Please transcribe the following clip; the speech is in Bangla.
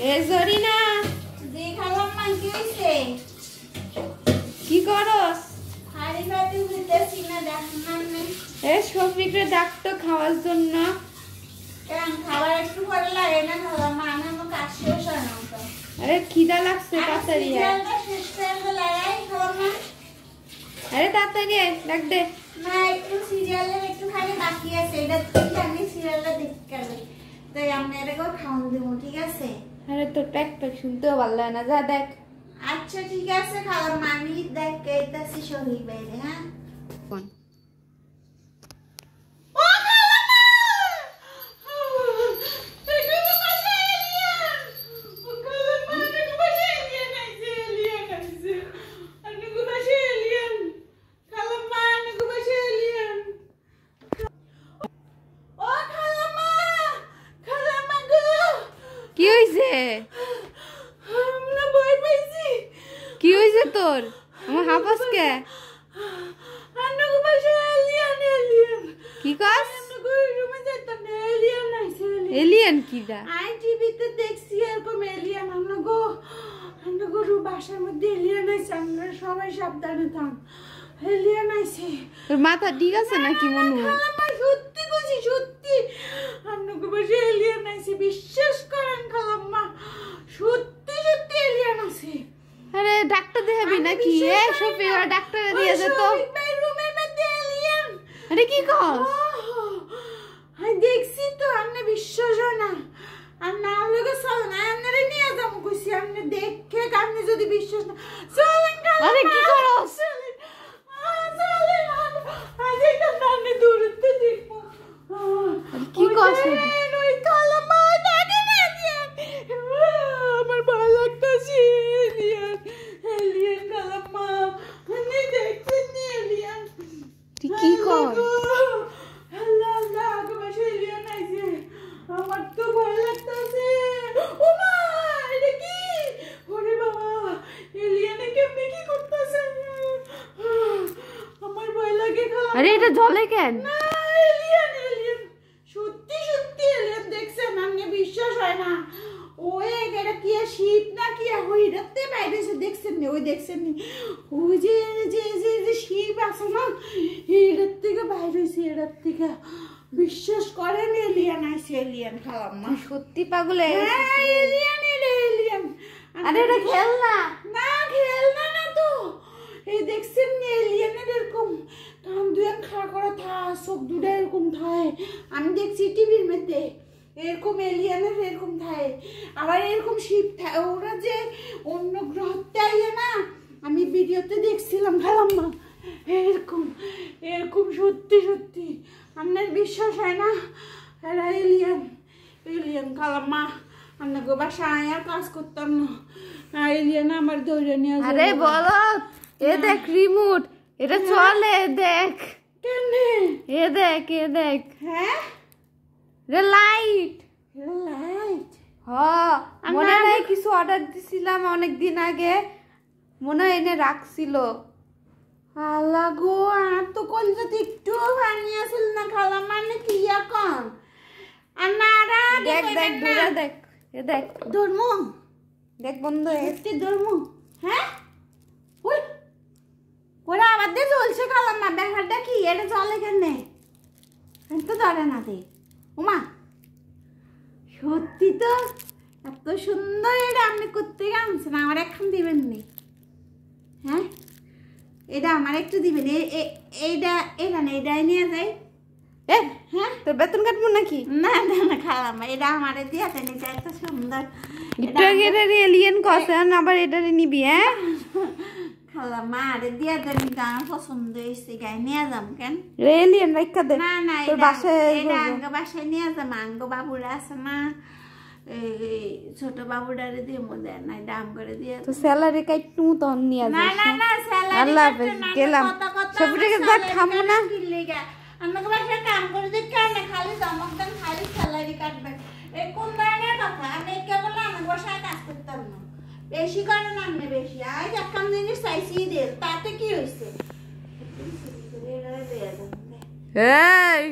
এ জরিনা জি খালাম মা কি হইছে কি করস? হাড়ি বাতি উঠতেছি না দেখমান নে এ শফিকরে ডাকতো খাওয়ার জন্য। কেন খাবার একটু পরে লাগে না খালাম মা আমার কাজ শেষ হয় না তো। আরে খিদা লাগছে তাড়াতাড়ি আয়। সিরিয়ালটা শেষ করে লাগাই খালাম মা। আরে তাড়াতাড়ি আয় ডাক দে। না একটু সিরিয়ালের একটু খালি বাকি আছে এটা থেকে আমি সিরিয়ালটা দেখতে গেলে তাই আমি এটাকে খাওয়ান দেবো ঠিক আছে? আরে তোর প্যাক প্যাক শুনতেও ভালো লাগে না, যা দেখ। আচ্ছা ঠিক আছে খালাম মা আমি দেখ কেইতাছি শহীদ বাইরে হ্যাঁ কোন কি হইছে তোর? আমার হাফাস কে? কি কাজ? এলিয়েন কিডা? আই টিভিতে দেখছি এরকম এলিয়েন আমগো বাসার মধ্যে এলিয়েন আইছে আমরা সবাই সাবধানে থাক এলিয়েন আইছে তোর মাথা ঠিক আছে নাকি মনু? খালাম্মা সত্যি কইছি সত্যি আমগো বাসায় এলিয়েন আইছে বিশ্বাস করেন খালাম্মা সত্যি সত্যি এলিয়েন আছে। আরে ডাক্তার দেখাবি নাকি? এ শফিক আর ডাক্তারে দিয়ে দে তো। ভাই রুমের মধ্যে এলিয়েন। আরে কি কস? আই দেখছি তো আমনে বিশ্বাস হয় না আর না লগে চল না আমনে নিয়ে যাম কইছি আমনে দেখে আমনে যদি বিশ্বাস না চলেন আরে কি করস? চলেন আজ এটা নানে দূরতে দেখবো কি করছ? ওই কালামা ডাকে না এলিয়েন আমার ভালো লাগতাছে এলিয়েন কালামা আমি দেখছি এলিয়েন তুই কি কর? আল্লাহ আল্লাহ আগে এলিয়েন আইছে আমার তো ভয় লাগতাছে ওমা এটা কি ওরে বাবা এলিয়েনে কেমনে কি করতেছে আমার ভয় লাগে খালা। আরে এটা জ্বলে কেন? না এলিয়েন এলিয়েন সত্যি সত্যি এলিয়েন দেখছেন আপনি বিশ্বাস হয় না ওই এটা কি শিপ না কি ওই রাতে বাইরে এসে দেখছেন না ওই দেখছেন না ওই যে যে যে যে শিপ আছে না এই রাত থেকে বাইরে এসে এই রাত থেকে বিশ্বাস করেন এলিয়েন আইছে এলিয়েন খালাম্মা সত্যি পাগল হয়ে গেছিস রে। এলিয়েন এলিয়েন আরে এটা খেলনা না খেলনা না তো এই দেখছেন না এলিয়েনের এরকম কান দুয়ান খাড়া করা থা চোখ দুটা এরকম থায় আমি দেখছি টিভির মধ্যে এরকম এলিয়েনের এরকম থায় আবার এরকম শিপ থায় ওরা যে অন্য গ্রহতে আইয়ে না আমি ভিডিওতে দেখছিলাম খালাম্মা এরকম এরকম সত্যি সত্যি আপনার বিশ্বাস হয় না এরা এলিয়েন এলিয়েন খালাম্মা আমরা গো বাসায় আর কাজ করতাম না এলিয়েন আমার ধরে নিয়ে আরে বলো এ দেখ রিমোট এটা চলে দেখ কেনে এ দেখ এ দেখ হ্যাঁ রে লাইট লাইট মনে নাই কিছু অর্ডার দিছিলাম অনেক দিন আগে মনে হয় এনে রাখছিল। আল্লাহ গো আর তো কলজাতে একটু পানি আসল না খালাম মানে কি এখন আর না দেখ দেখ দূরে দেখ এ দেখ ধর্ম দেখ বন্ধ একটি ধর্ম হ্যাঁ ওই ওরা আবার দিয়ে চলছে খালাম না ব্যাপারটা কি এটা চলে কেনে তো ধরে না দে ওমা সত্যি তো এত সুন্দর এটা আপনি করতে আনছেন আমার এখন দিবেন নি হ্যাঁ এটা আমার একটু দিবেন এইটা এটা না এটাই নিয়ে যাই এ হ্যাঁ তোর বেতন কাটবো নাকি? না না না খালাম এটা আমারে দিয়ে দেন এটা এত সুন্দর এটা এলিয়েন কসন আবার এটা নিবি হ্যাঁ খালাম আরে দিয়ে দেন আমার পছন্দ হয়েছে গাই নিয়ে যাম কেন এলিয়েন রাখা দে না না তোর বাসায় এটা আঙ্গ বাসায় নিয়ে যাম আঙ্গ বাবুরা আছে না ছোট বাবুডারে দিয়ে মধ্যে না দাম করে দিয়ে তো স্যালারি কাটটু তখন নিয়ে না যাস না না স্যালারি আল্লাহ হাফেজ গেলাম সবটাকে যা খামু না আমাকে বাসায় কাম করে দিতে কেন খালি দমক দেন খালি স্যালারি কাটবেন এই কোন ধরনের কথা আমি কেবল আমার বাসায় কাজ করতাম না বেশি করে না আমি বেশি আজ একটা জিনিস চাইছি দে তাতে কি হয়েছে এই